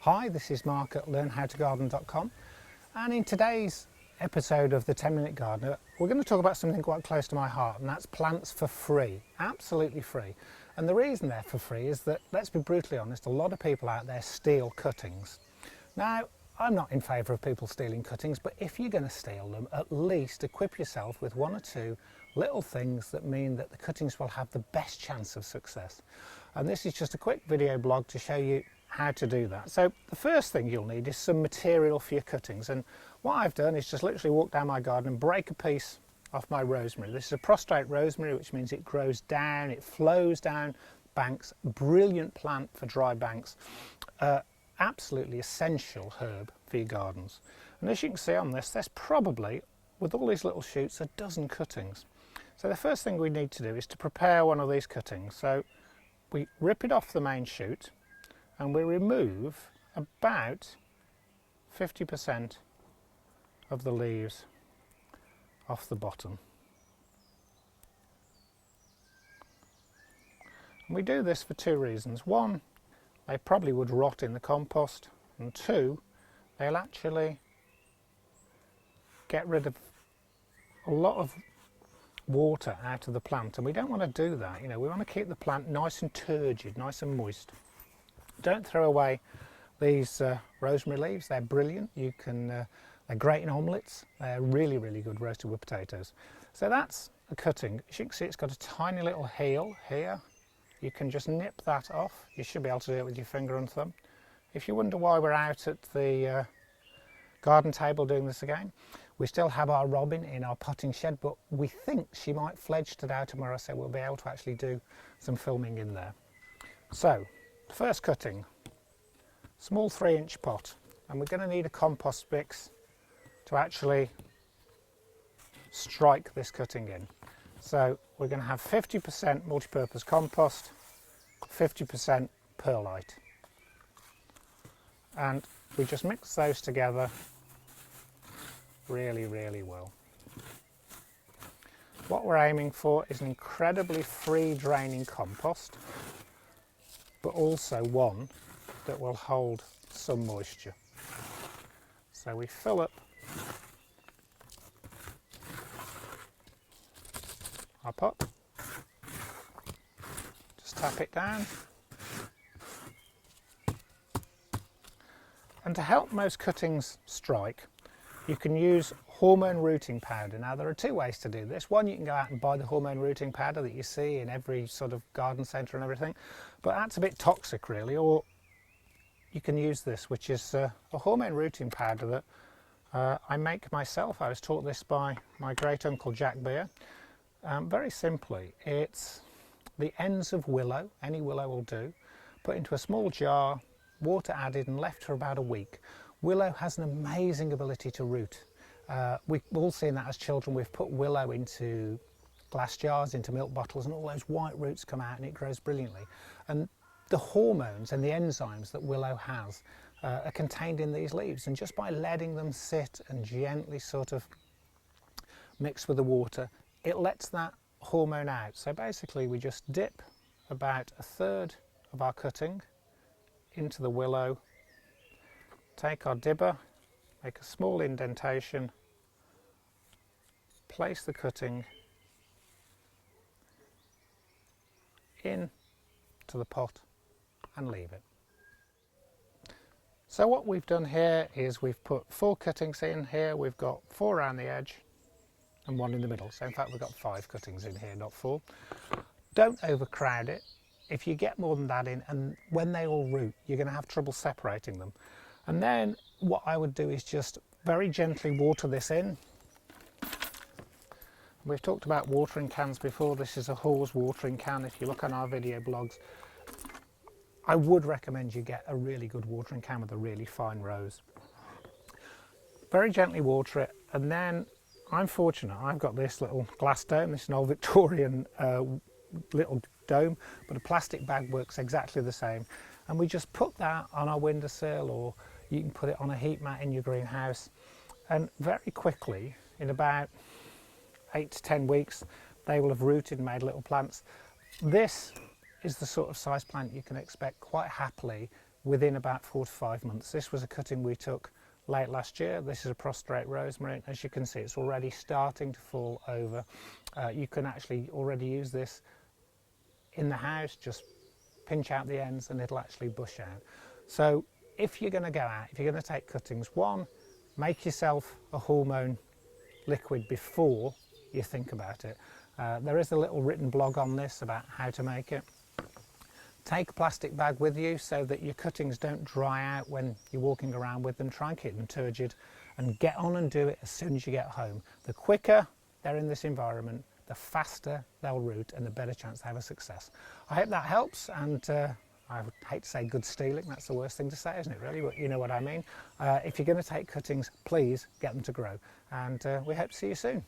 Hi, this is Mark at learnhowtogarden.com, and in today's episode of the 10-Minute Gardener we're going to talk about something quite close to my heart, and that's plants for free, absolutely free. And the reason they're for free is that, let's be brutally honest, a lot of people out there steal cuttings. Now, I'm not in favour of people stealing cuttings, but if you're going to steal them, at least equip yourself with one or two little things that mean that the cuttings will have the best chance of success. And this is just a quick video blog to show you how to do that. So the first thing you'll need is some material for your cuttings, and what I've done is just literally walk down my garden and break a piece off my rosemary. This is a prostrate rosemary, which means it grows down, it flows down banks, brilliant plant for dry banks. Absolutely essential herb for your gardens. And as you can see on this, there's probably, with all these little shoots, a dozen cuttings. So the first thing we need to do is to prepare one of these cuttings. So we rip it off the main shoot and we remove about 50% of the leaves off the bottom. And we do this for two reasons. One, they probably would rot in the compost, and two, they'll actually get rid of a lot of water out of the plant, and we don't want to do that. You know, we want to keep the plant nice and turgid, nice and moist. Don't throw away these rosemary leaves. They're brilliant. You can they're great in omelettes. They're really, really good roasted with potatoes. So that's a cutting. As you can see, it's got a tiny little heel here. You can just nip that off. You should be able to do it with your finger and thumb. If you wonder why we're out at the garden table doing this again, we still have our robin in our potting shed, but we think she might fledge today or tomorrow, so we'll be able to actually do some filming in there. So, the first cutting, small 3-inch pot, and we're going to need a compost mix to actually strike this cutting in. So we're going to have 50% multi-purpose compost, 50% perlite, and we just mix those together really, really well. What we're aiming for is an incredibly free draining compost, but also one that will hold some moisture. So we fill up our pot, just tap it down, and to help most cuttings strike, you can use hormone rooting powder. Now there are two ways to do this. One, you can go out and buy the hormone rooting powder that you see in every sort of garden centre and everything, but that's a bit toxic really. Or you can use this, which is a hormone rooting powder that I make myself. I was taught this by my great uncle Jack Beer. Very simply, it's the ends of willow, any willow will do, put into a small jar, water added, and left for about a week. Willow has an amazing ability to root. We've all seen that as children. We've put willow into glass jars, into milk bottles, and all those white roots come out and it grows brilliantly. And the hormones and the enzymes that willow has are contained in these leaves, and just by letting them sit and gently sort of mix with the water, it lets that hormone out. So basically we just dip about a third of our cutting into the willow, take our dibber, make a small indentation, place the cutting in to the pot and leave it. So what we've done here is we've put 4 cuttings in here. We've got 4 around the edge and 1 in the middle. So in fact we've got 5 cuttings in here, not 4. Don't overcrowd it. If you get more than that in, and when they all root, you're going to have trouble separating them. And then what I would do is just very gently water this in. We've talked about watering cans before. This is a Hawes watering can. If you look on our video blogs, I would recommend you get a really good watering can with a really fine rose. Very gently water it, and then I'm fortunate, I've got this little glass dome. This is an old Victorian little dome, but a plastic bag works exactly the same. And we just put that on our windowsill, or you can put it on a heat mat in your greenhouse, and very quickly, in about 8 to 10 weeks, they will have rooted and made little plants. This is the sort of size plant you can expect quite happily within about 4 to 5 months. This was a cutting we took late last year. This is a prostrate rosemary. As you can see, it's already starting to fall over. You can actually already use this in the house, just pinch out the ends and it'll actually bush out. So if you're going to go out, if you're going to take cuttings, one, make yourself a hormone liquid before you think about it. There is a little written blog on this about how to make it. Take a plastic bag with you so that your cuttings don't dry out when you're walking around with them. Try and keep them turgid and get on and do it as soon as you get home. The quicker they're in this environment, the faster they'll root and the better chance they have a success. I hope that helps, and I would hate to say good stealing, that's the worst thing to say, isn't it really, but you know what I mean. If you're going to take cuttings, please get them to grow, and we hope to see you soon.